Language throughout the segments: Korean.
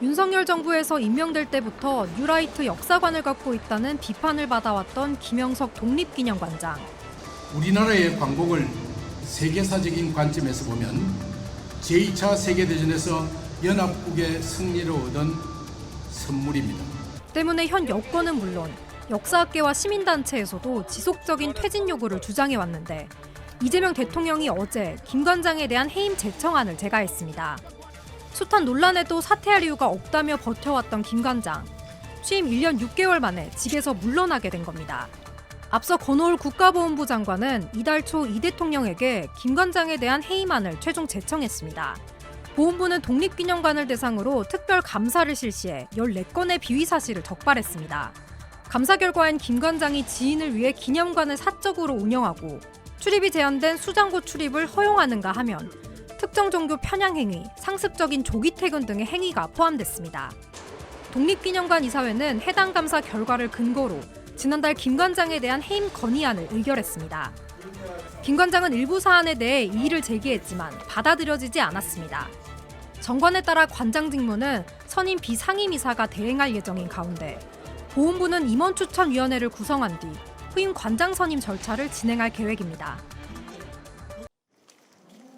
윤석열 정부에서 임명될 때부터 뉴라이트 역사관을 갖고 있다는 비판을 받아왔던 김영석 독립기념관장. 우리나라의 광복을 세계사적인 관점에서 보면 제2차 세계대전에서 연합국의 승리를 얻은 선물입니다. 때문에 현 여권은 물론 역사학계와 시민단체에서도 지속적인 퇴진 요구를 주장해왔는데 이재명 대통령이 어제 김 관장에 대한 해임 제청안을 제가했습니다. 숱한 논란에도 사퇴할 이유가 없다며 버텨왔던 김 관장. 취임 1년 6개월 만에 직에서 물러나게 된 겁니다. 앞서 권오을 국가보훈부 장관은 이달 초 이 대통령에게 김 관장에 대한 해임안을 최종 제청했습니다. 보훈부는 독립기념관을 대상으로 특별 감사를 실시해 14건의 비위 사실을 적발했습니다. 감사 결과엔 김 관장이 지인을 위해 기념관을 사적으로 운영하고 출입이 제한된 수장고 출입을 허용하는가 하면 특정 종교 편향 행위, 상습적인 조기 퇴근 등의 행위가 포함됐습니다. 독립기념관 이사회는 해당 감사 결과를 근거로 지난달 김 관장에 대한 해임 건의안을 의결했습니다. 김 관장은 일부 사안에 대해 이의를 제기했지만 받아들여지지 않았습니다. 정관에 따라 관장 직무는 선임 비상임이사가 대행할 예정인 가운데 보훈부는 임원추천위원회를 구성한 뒤 후임 관장 선임 절차를 진행할 계획입니다.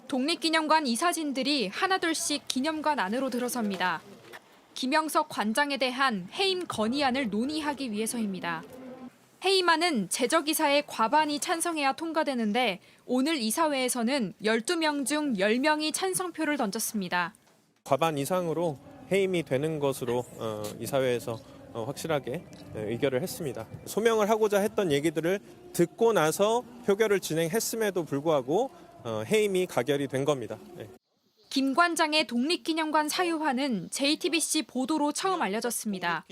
독립기념관 이사진들이 하나둘씩 기념관 안으로 들어섭니다. 김영석 관장에 대한 해임 건의안을 논의하기 위해서입니다. 해임안은 제적이사의 과반이 찬성해야 통과되는데 오늘 이사회에서는 12명 중 10명이 찬성표를 던졌습니다. 과반 이상으로 해임이 되는 것으로 이사회에서 확실하게 의결을 했습니다. 소명을 하고자 했던 얘기들을 듣고 나서 표결을 진행했음에도 불구하고 해임이 가결이 된 겁니다. 네. 김 관장의 독립기념관 사유화는 JTBC 보도로 처음 알려졌습니다.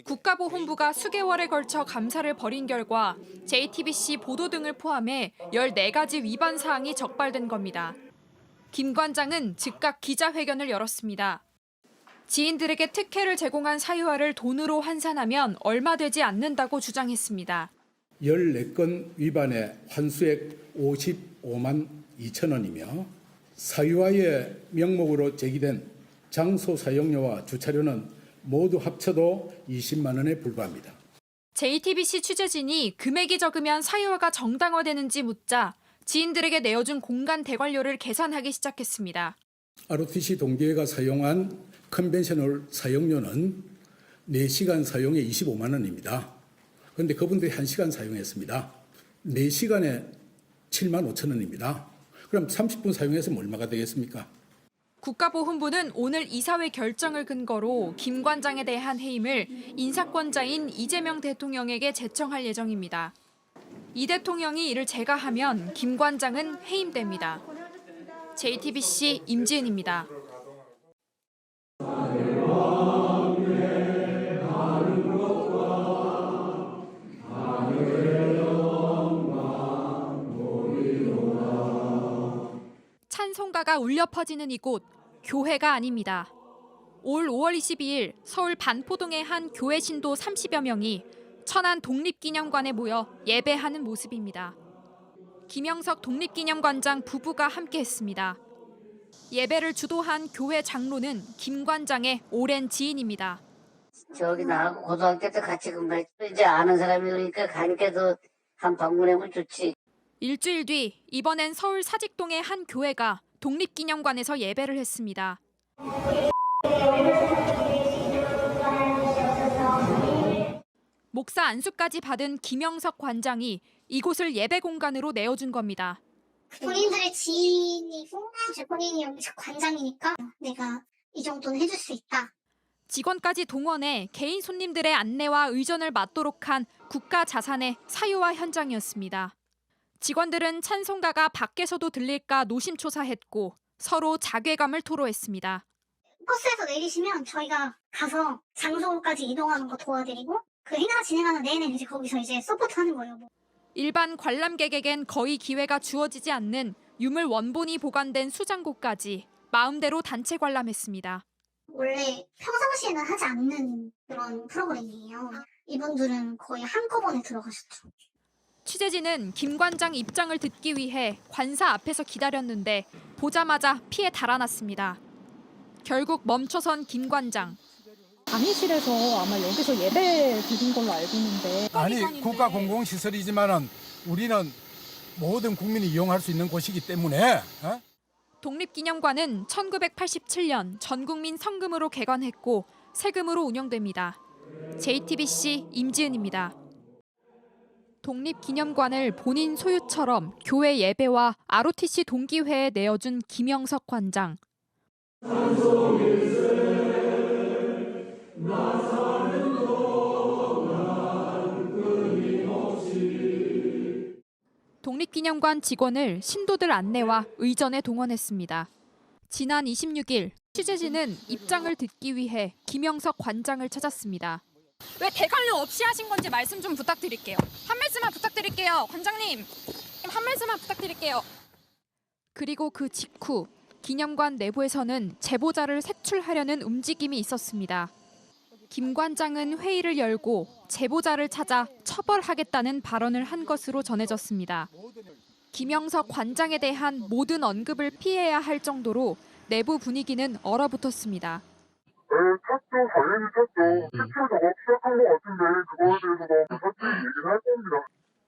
국가보훈부가 수개월에 걸쳐 감사를 벌인 결과 JTBC 보도 등을 포함해 14가지 위반 사항이 적발된 겁니다. 김 관장은 즉각 기자회견을 열었습니다. 지인들에게 특혜를 제공한 사유화를 돈으로 환산하면 얼마 되지 않는다고 주장했습니다. 14건 위반의 환수액 55만 2천 원이며 사유화의 명목으로 제기된 장소 사용료와 주차료는 모두 합쳐도 20만 원에 불과합니다. JTBC 취재진이 금액이 적으면 사유화가 정당화되는지 묻자 지인들에게 내어준 공간 대관료를 계산하기 시작했습니다. ROTC 동계회가 사용한 컨벤셔널 사용료는 4시간 사용에 25만 원입니다. 그런데 그분들이 1시간 사용했습니다. 4시간에 7만 5천 원입니다. 그럼 30분 사용해서 얼마가 되겠습니까? 국가보훈부는 오늘 이사회 결정을 근거로 김 관장에 대한 해임을 인사권자인 이재명 대통령에게 제청할 예정입니다. 이 대통령이 이를 제가하면 김 관장은 해임됩니다. JTBC 임지은입니다. 찬송가가 울려 퍼지는 이곳, 교회가 아닙니다. 올 5월 22일 서울 반포동의 한 교회 신도 30여 명이 천안 독립기념관에 모여 예배하는 모습입니다. 김영석 독립기념관장 부부가 함께했습니다. 예배를 주도한 교회 장로는 김 관장의 오랜 지인입니다. 저기 나하고 고등학교 때 같이 근무했고 이제 아는 사람이니까 가니까도 한 방문해보면 좋지. 일주일 뒤 이번엔 서울 사직동의 한 교회가 독립기념관에서 예배를 했습니다. 목사 안수까지 받은 김영석 관장이 이곳을 예배 공간으로 내어준 겁니다. 본인들의 지인이고 제 본인이 여기서 관장이니까 내가 이 정도는 해줄 수 있다. 직원까지 동원해 개인 손님들의 안내와 의전을 맡도록 한 국가 자산의 사유화 현장이었습니다. 직원들은 찬송가가 밖에서도 들릴까 노심초사했고 서로 자괴감을 토로했습니다. 버스에서 내리시면 저희가 가서 장소까지 이동하는 거 도와드리고 그 행사 진행하는 내내 이제 거기서 이제 서포트하는 거예요. 일반 관람객에겐 거의 기회가 주어지지 않는 유물 원본이 보관된 수장고까지 마음대로 단체 관람했습니다. 원래 평상시에는 하지 않는 그런 프로그램이에요. 이분들은 거의 한꺼번에 들어가셨죠. 취재진은 김 관장 입장을 듣기 위해 관사 앞에서 기다렸는데 보자마자 피해 달아났습니다. 결국 멈춰선 김 관장. 강의실에서 아마 여기서 예배 드린 걸로 알고 있는데. 아니 국가 공공시설이지만은 우리는 모든 국민이 이용할 수 있는 곳이기 때문에 독립기념관은 1987년 전국민 성금으로 개관했고 세금으로 운영됩니다. JTBC 임지은입니다. 독립기념관을 본인 소유처럼 교회 예배와 ROTC 동기회에 내어준 김영석 관장. 독립기념관 직원을 신도들 안내와 의전에 동원했습니다. 지난 26일 취재진은 입장을 듣기 위해 김영석 관장을 찾았습니다. 왜 대관료 없이 하신 건지 말씀 좀 부탁드릴게요. 한 말씀만 부탁드릴게요. 관장님, 한 말씀만 부탁드릴게요. 그리고 그 직후 기념관 내부에서는 제보자를 색출하려는 움직임이 있었습니다. 김 관장은 회의를 열고 제보자를 찾아 처벌하겠다는 발언을 한 것으로 전해졌습니다. 김영석 관장에 대한 모든 언급을 피해야 할 정도로 내부 분위기는 얼어붙었습니다. 쳤죠. 당연히 쳤죠. 시켜서 시작한 것 같은데 그거에 대해서도 솔직히 얘기를 할 겁니다.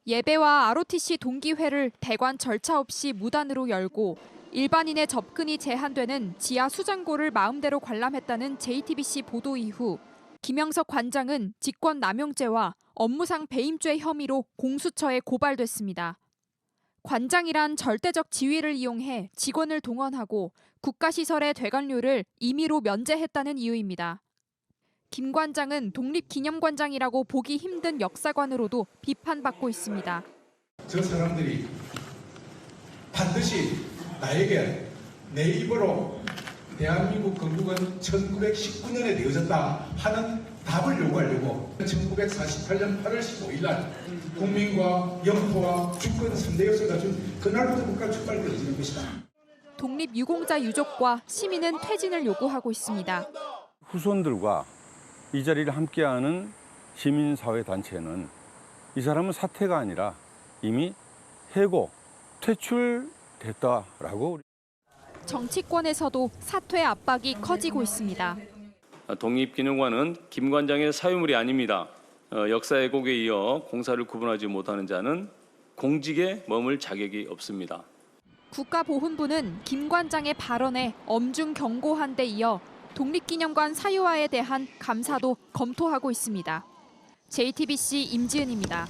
예배와 ROTC 동기회를 대관 절차 없이 무단으로 열고 일반인의 접근이 제한되는 지하 수장고를 마음대로 관람했다는 JTBC 보도 이후 김영석 관장은 직권남용죄와 업무상 배임죄 혐의로 공수처에 고발됐습니다. 관장이란 절대적 지위를 이용해 직원을 동원하고 국가시설의 되관료를 임의로 면제했다는 이유입니다. 김 관장은 독립기념관장이라고 보기 힘든 역사관으로도 비판받고 있습니다. 저 사람들이 반드시 나에게 내 입으로 대한민국 건국은 1919년에 되어졌다 하는 답을 요구하려고 1948년 8월 15일 날 국민과 영토와 주권 3대 요소가 준 그날부터 국가 출발이 되어지는 것이다. 독립유공자 유족과 시민은 퇴진을 요구하고 있습니다. 후손들과 이 자리를 함께하는 시민사회단체는 이 사람은 사퇴가 아니라 이미 해고, 퇴출됐다라고. 정치권에서도 사퇴 압박이 커지고 있습니다. 독립기념관은 김 관장의 사유물이 아닙니다. 역사 왜곡에 이어 공사를 구분하지 못하는 자는 공직에 머물 자격이 없습니다. 국가보훈부는 김 관장의 발언에 엄중 경고한 데 이어 독립기념관 사유화에 대한 감사도 검토하고 있습니다. JTBC 임지은입니다.